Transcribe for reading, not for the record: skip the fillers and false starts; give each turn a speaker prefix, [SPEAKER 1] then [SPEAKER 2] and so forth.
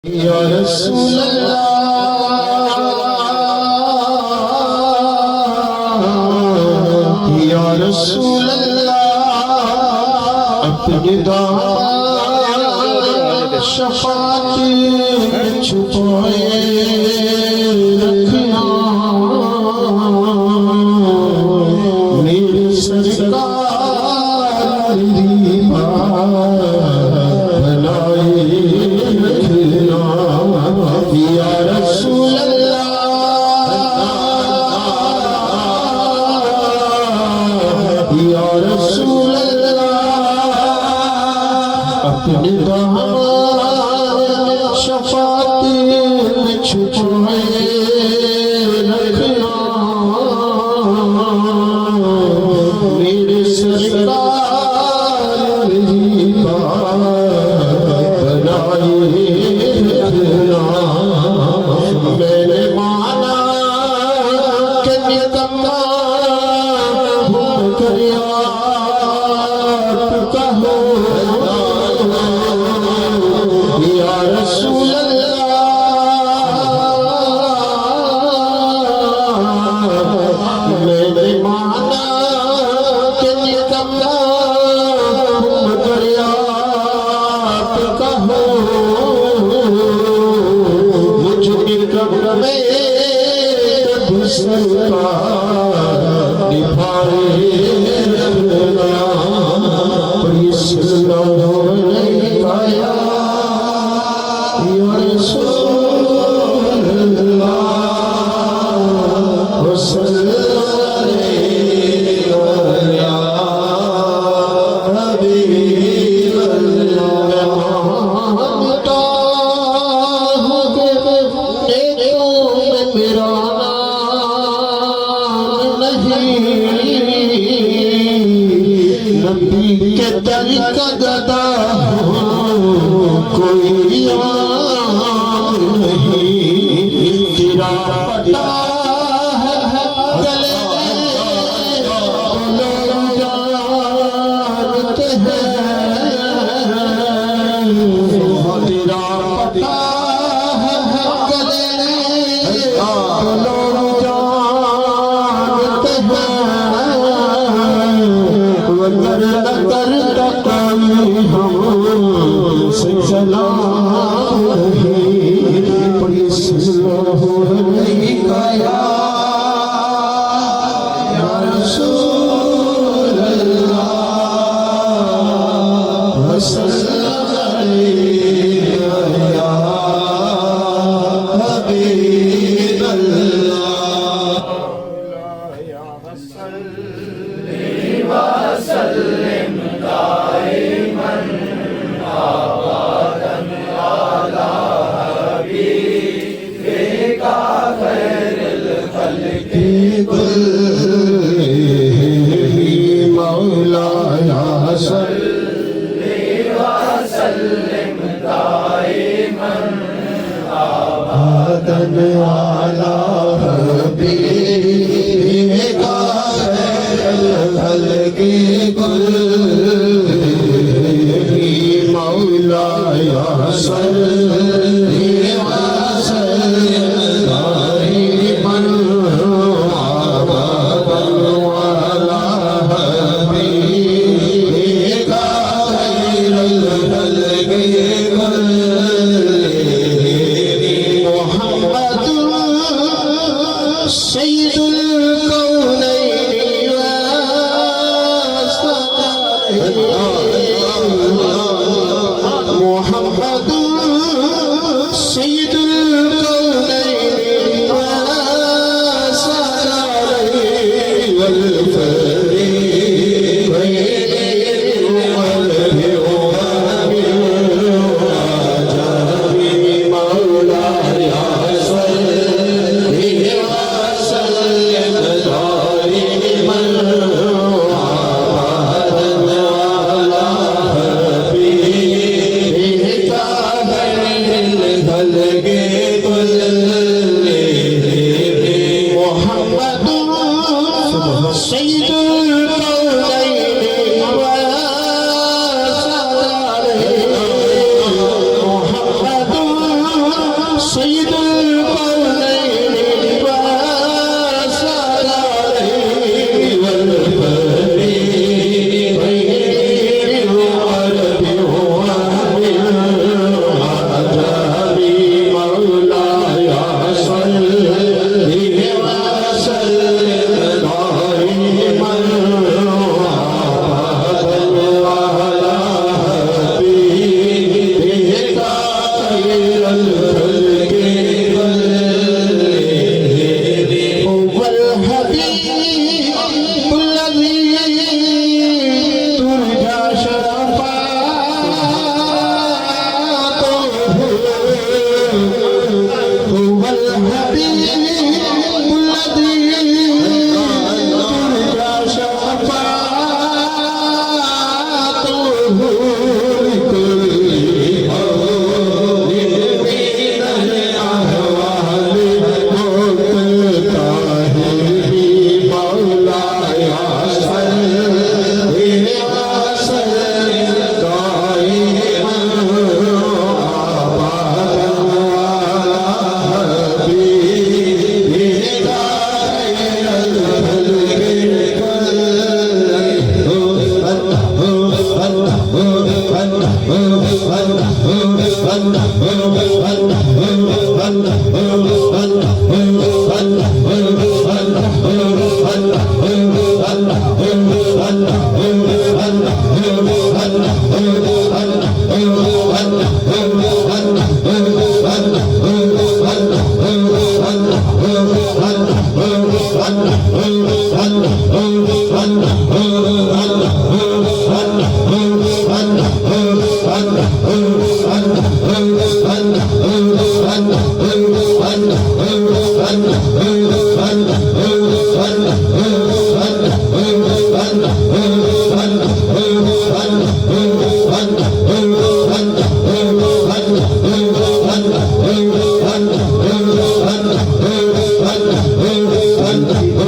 [SPEAKER 1] या रसूल अल्लाह या रसूल अल्लाह अपने दामन शफाअत छुपाए रखना मेरे सरकार बनाए रखना या रसूल अल्लाह या रसूल अल्लाह अपने दामन शफाअत में छुपाए रखना मेरे सरकार बनाए रखना मैंने माना कि निकम्मा हूँ करियात कहो या रसूल अल्लाह मैंने माना कि निकम्मा हूँ करियात कहो मुझ निकम में दुश्मन निभाए रखना प्रिय सल्लल्लाहु अलैहि या रसूल अल्लाह वसल्लल्लाहु अलैहि या हबीब अल्लाह मांगता हूँ कि नेकों में मेरा नबी के दर का गदा हो कोई आम नहीं तेरा पता है गले लोग जानते हैं तेरा पता है गले लोग जानते हैं वगर नगर तकम हमसे चला नहीं प्रिय सल्लल्लाहु अलैहि या रसूल अल्लाह वसल्लल्लाहु अलैहि या हबीब अल्लाह या वसल्लम दाइमन आबादन अला हबीबिका खैरुल खल्क़ि कुल्लिही मौलाना सल्लि व सल्लिम दाइमन आबादन अला हबीबिका खल्क़ि कुल्लिही मौलाना सल्लि व सल्लिम दाइमन आबादन अला हबीबिका खैरुल खल्क़ि कुल्लिही मुहम्मदुर सैयदुल कौनैनि व सदालैनि वल बरीन खैरिल अरबि वल आजमी मौलाया सल्लि व सल्लिम दाइमन अबदन अला हबीबिका खैरल खल्qi हुवल हबीबुल लज़ी तुरजा शफ़ाअतुहु हुवल हबीबुल लज़ी तुरजा शफ़ाअतुहु लिकुल्लि हौलिन मिनल अहवालि मुक्ताहिबी मौलाया सल्लि व सल्लिम दाइमन अबदन अला हबीबिका खैरल